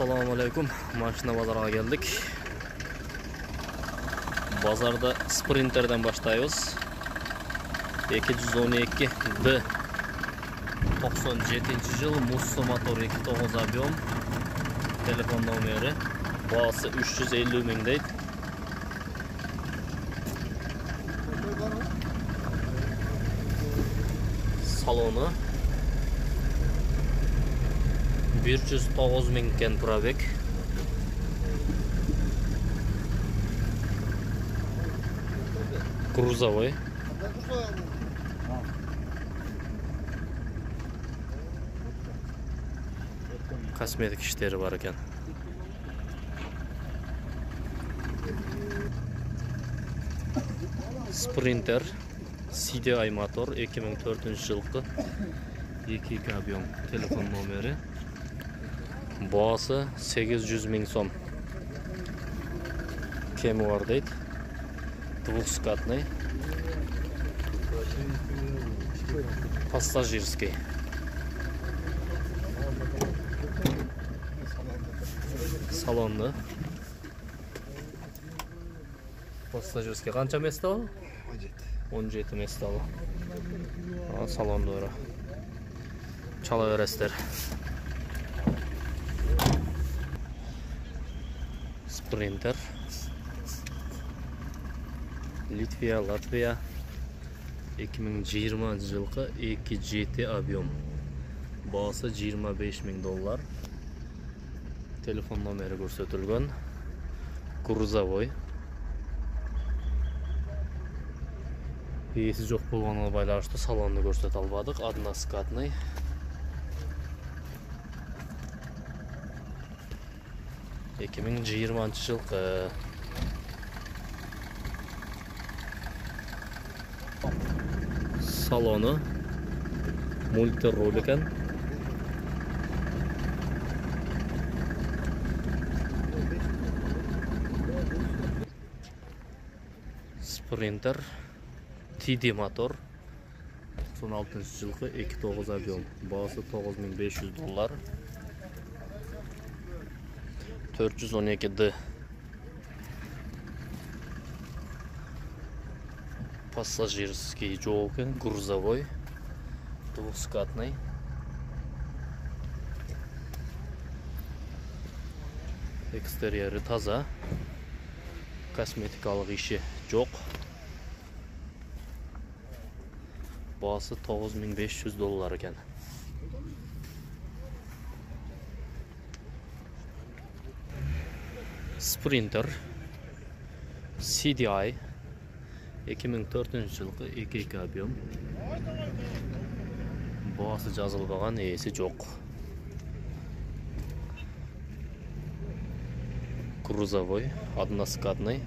Assalamu alaikum. Mashina bozoriga keldik. Bozorda Sprinter'dan başlayıyoruz. 212 D 97 yıl Musso motor 2.9 объем. Telefon nomeri. Bahası 350 ming deydi. Salonu 109 ming ken probek. Грузовой. Kosmetik işleri var ekan. Sprinter CDI motor 2004 yılki 2 объем. Telefon nomeri. Bahası 800 ming so'm. Kemi var deydi. Двухскатный. Пассажирский. Salonlu. Пассажирский. Qancha место o? 17 место o. Salon doğru. Çalaverasizlar. Sprinter. Litviya, Latviya 2020 yılki 2 GT объем. Bahası 25 ming dollar. Telefon nomeri ko'rsatilgan. Грузовой. Esi yo'q bo'lganiga байланыштуу salonni ko'rsata olmadik. Односкатный. yılki salonu multi-rol ekan. Sprinter TD motor 96 yılki 2.9 объем. Bahası 9500 dollar. 412 D. Пассажирский жолка, грузовой, двухскатный. Экстерьері таза. Косметикалық işi жоқ. Bahası 9500 dollar ekan. Sprinter CDI 2004 yılki 2 объем. Bahası жазылбаган, esi жоқ. Грузовой, односкатный.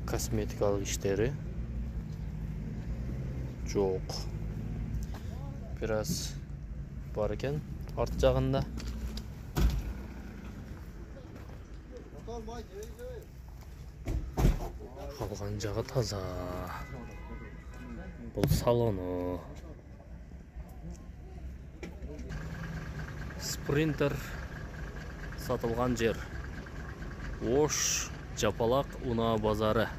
Kosmetikалық işleri жоқ. Biraz бар ekan арт жағында. Қалған жағы таза. Бұл салону. Sprinter сатылған жер. Ош, Жапалақ, Уна базары.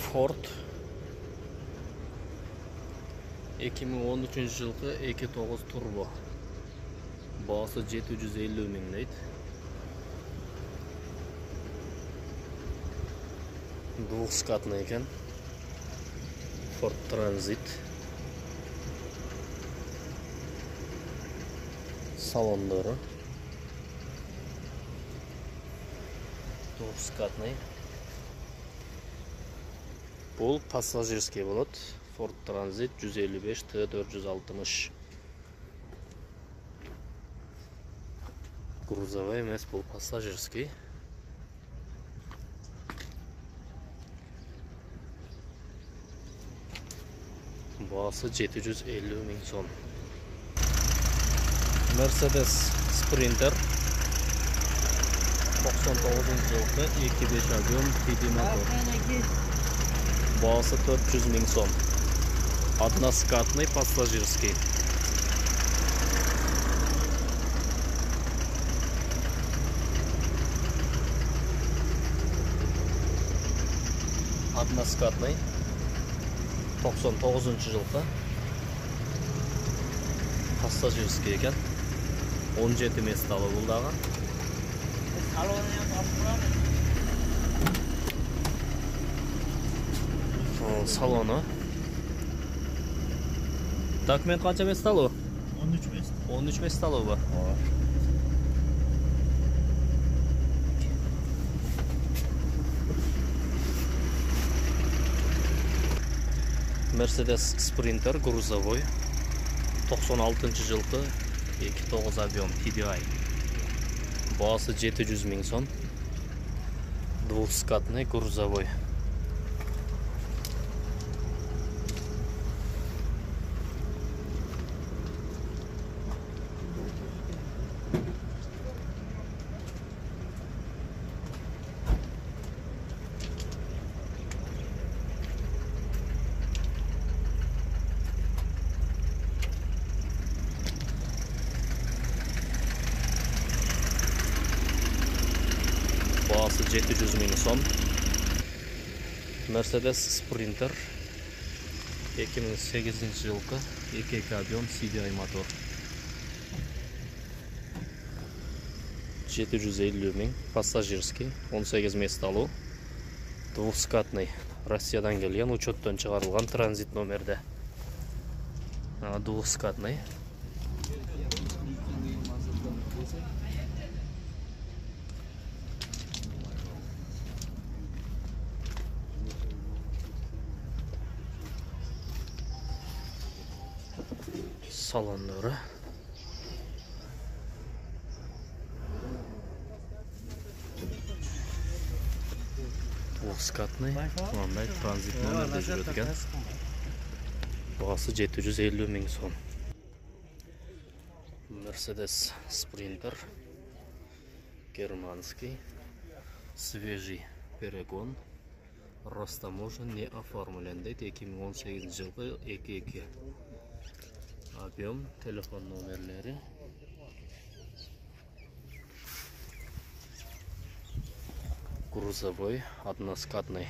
Ford 2013 yılki 2.9 turbo. Bahası 750 ming deydi. Двухскатный ekan. Ford Transit. Salonları. Двухскатный. Бұл пассажирский болады. Ford Transit 155 T460. Грузовой емес, бұл пассажирский. Bahası 750 ming so'm. Mercedes Sprinter 99 yılki 2.5 объем TD motor. Bahası 400 ming so'm. Односкатный пассажирский. Односкатный. 99 жылғы. Пассажирский екен. 17 месталы бұлдағы. Салоны. Документ қанша месталы? 13 мест. 13 месталы бұл. Mercedes Sprinter грузовой. 96 жылғы 2.9 объем TDI. Бағасы 700 000 сом. Двухскатный грузовой. Бағасы 700 000 сом. Mercedes Sprinter 2008 жылғы 2.2 объем CDI мотор. 750 000 пассажирский, 18 месталы, двухскатный. Россиядан келген, учеттен шығарылған транзит номерде. Двухскатный. Салондары. Двухскатный. Мынандай транзит номерде жүреді екен. Бағасы 750 000 сом. Mercedes Sprinter. Германский. Свежий перегон. Растаможен не оформлен дейді. 2018 жылғы 2.2 объем, телефон номерлері. Грузовой, односкатный.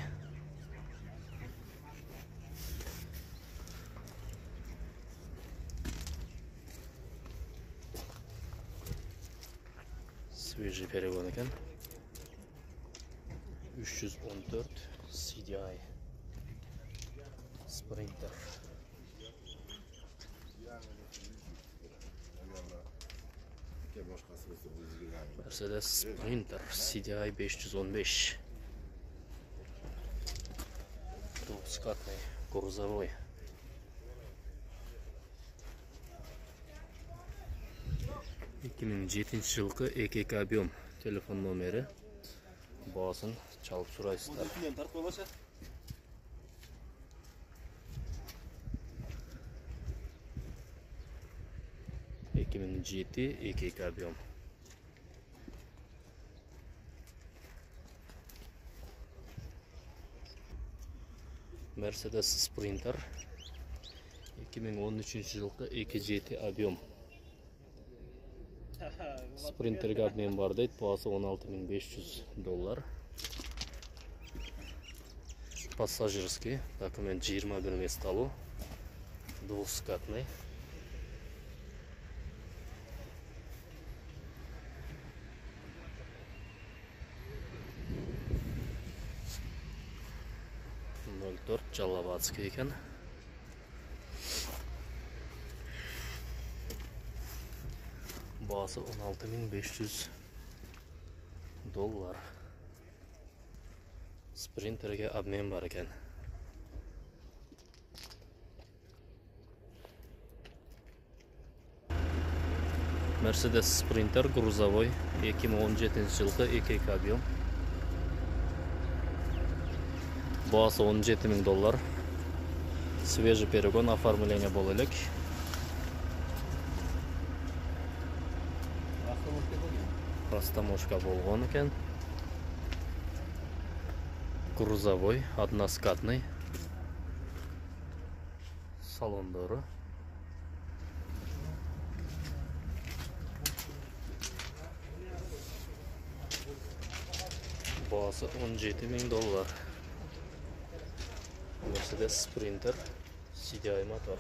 Свежий перегон екен. 314 CDI Sprinter. Mercedes Sprinter CDI 515. Двухскатный грузовой. жылғы 2.2 объем. Телефон номері. Бағасын чалып сұрайсыздар. 2007 2.2 объем. Mercedes Sprinter 2013 жылғы 2.7 объем. Спринтерге обмен бар дейді, бағасы $16 500. Пассажирский, документ 21 месталы, двухскатный. Жалаватский екен. Бағасы $16 500. Спринтерге обмен бар екен. Mercedes Sprinter грузовой 2017 жылғы 2.2 объем. Бағасы $17 000. Свежий перегон, оформление бол элек. Растаможка болған екен. Грузовой, односкатный. Salondori. Бағасы $17.000. Mercedes Sprinter CDI motor.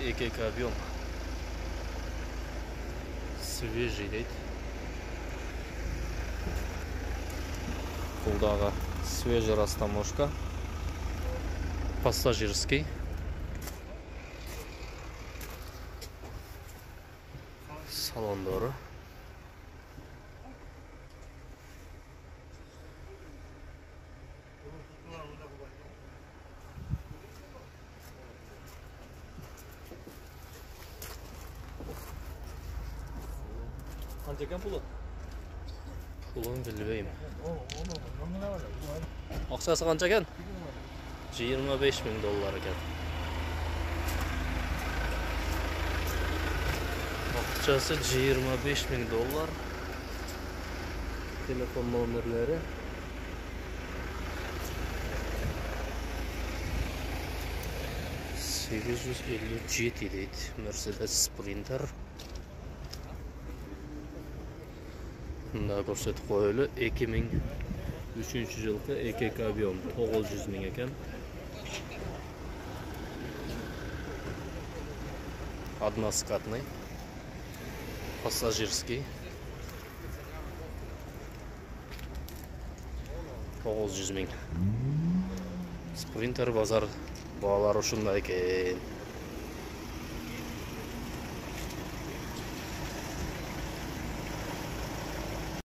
EKK объем. Свежий дейді. Бұлдағы свежий растаможка. Пассажирский. Салондоры. Qancha puli? Pulini bilmayman. Aqchasi qancha ekan? $25.000 ekan. Aqchasi $25.000. Telefon nomerlari 857 deydi. Mercedes Sprinter. Bunda ko'rsatib qo'yili 2003-yilgi EKK объем 900 ming ekan. Односкатный. Пассажирский. 900 ming. Sprinter bozor бағалары shunday ekan.